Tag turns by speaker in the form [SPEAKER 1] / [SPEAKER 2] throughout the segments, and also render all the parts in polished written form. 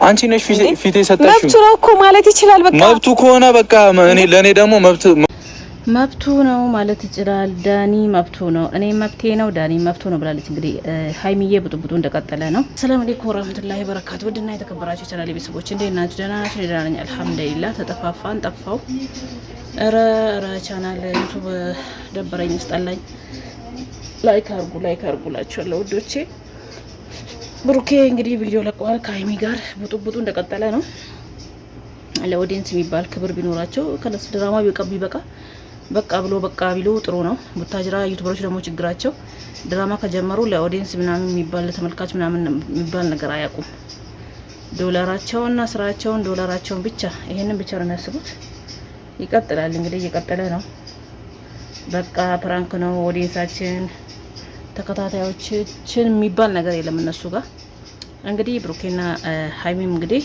[SPEAKER 1] አንቺ ነሽ ፊት የሰጠሽው።
[SPEAKER 2] መብቱ ነው እኮ ማለት ይችላል። በቃ
[SPEAKER 1] መብቱ ከሆነ በቃ ለኔ ደግሞ
[SPEAKER 2] መብቱ ነው ማለት ይችላል። ዳኒ መብቱ ነው፣ እኔ መብቴ ነው፣ ዳኒ መብቱ ነው ብላለች። እንግዲህ ሀይሚዬ ቡጥቡጡ እንደቀጠለ ነው። ሰላም አለይኩም ወራህመቱላሂ ወበረካቱ። ውድና የተከበራችሁ ቻናሌ ቤተሰቦች እንዴት ናችሁ? ደህና ናችሁ? ደህና ነኝ አልሐምዱሊላህ። ተጠፋፋን ጠፋው። ኧረ ቻናል ዩቲዩብ ደበረኝ ስጠላኝ። ላይክ አርጉላችኋለሁ ውዶቼ። ብሩኬ እንግዲህ ቪዲዮ ለቀዋል ከሀይሚ ጋር ቡጥቡጡ እንደቀጠለ ነው። ለኦዲየንስ የሚባል ክብር ቢኖራቸው ከነሱ ድራማ ቢበቃ በቃ ቢሉ ጥሩ ነው። ቡታጅራ ዩቲዩበሮች ደግሞ ችግራቸው ድራማ ከጀመሩ ለኦዲየንስ ምናምን የሚባል ለተመልካች ምናምን የሚባል ነገር አያውቁም። ዶላራቸውና ስራቸውን ዶላራቸውን ብቻ ይሄንን ብቻ ነው የሚያስቡት። ይቀጥላል እንግዲህ እየቀጠለ ነው። በቃ ፕራንክ ነው። ኦዲየንሳችን ተከታታዮችን የሚባል ነገር የለም እነሱ ጋር። እንግዲህ ብሩኬና ሀይሚም እንግዲህ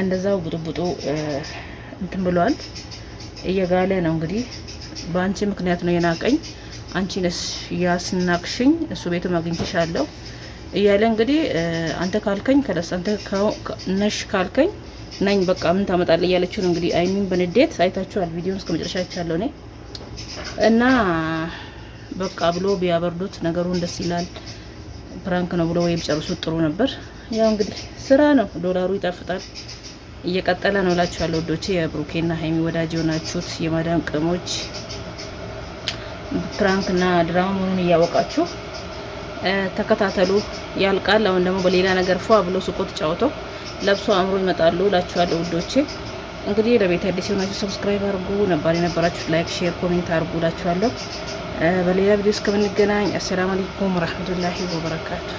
[SPEAKER 2] እንደዛው ቡጥቡጡ እንትን ብሏል። እየጋለ ነው እንግዲህ በአንቺ ምክንያት ነው የናቀኝ፣ አንቺ ነሽ ያስናቅሽኝ፣ እሱ ቤትም አግኝቼሻለሁ እያለ እንግዲህ አንተ ካልከኝ ከለስ አንተ ነሽ ካልከኝ ነኝ በቃ ምን ታመጣለህ እያለችው ነው እንግዲህ። አይሚን በንዴት አይታችኋል። ቪዲዮውን እስከ መጨረሻ አይቻለሁ እኔ እና በቃ ብሎ ቢያበርዱት ነገሩን ደስ ይላል። ፕራንክ ነው ብሎ ወይም ጨርሱት ጥሩ ነበር። ያው እንግዲህ ስራ ነው፣ ዶላሩ ይጣፍጣል። እየቀጠለ ነው እላችኋለሁ ወዶቼ። የብሩኬና ሀይሚ ወዳጅ የሆናችሁት የማዳም ቅሞች ፕራንክና ድራማ መሆኑን እያወቃችሁ ተከታተሉ። ያልቃል። አሁን ደግሞ በሌላ ነገር ፏ ብሎ ስቆት ጫውተው ለብሶ አምሮ ይመጣሉ እላችኋለሁ ወዶቼ። እንግዲህ ለቤት አዲስ የሆናችሁ ሰብስክራይብ አድርጉ፣ ነባር የነበራችሁ ላይክ፣ ሼር፣ ኮሜንት አድርጉ እላችኋለሁ። በሌላ ቪዲዮ እስከምንገናኝ አሰላሙ አለይኩም ወራህመቱላሂ ወበረካቱ።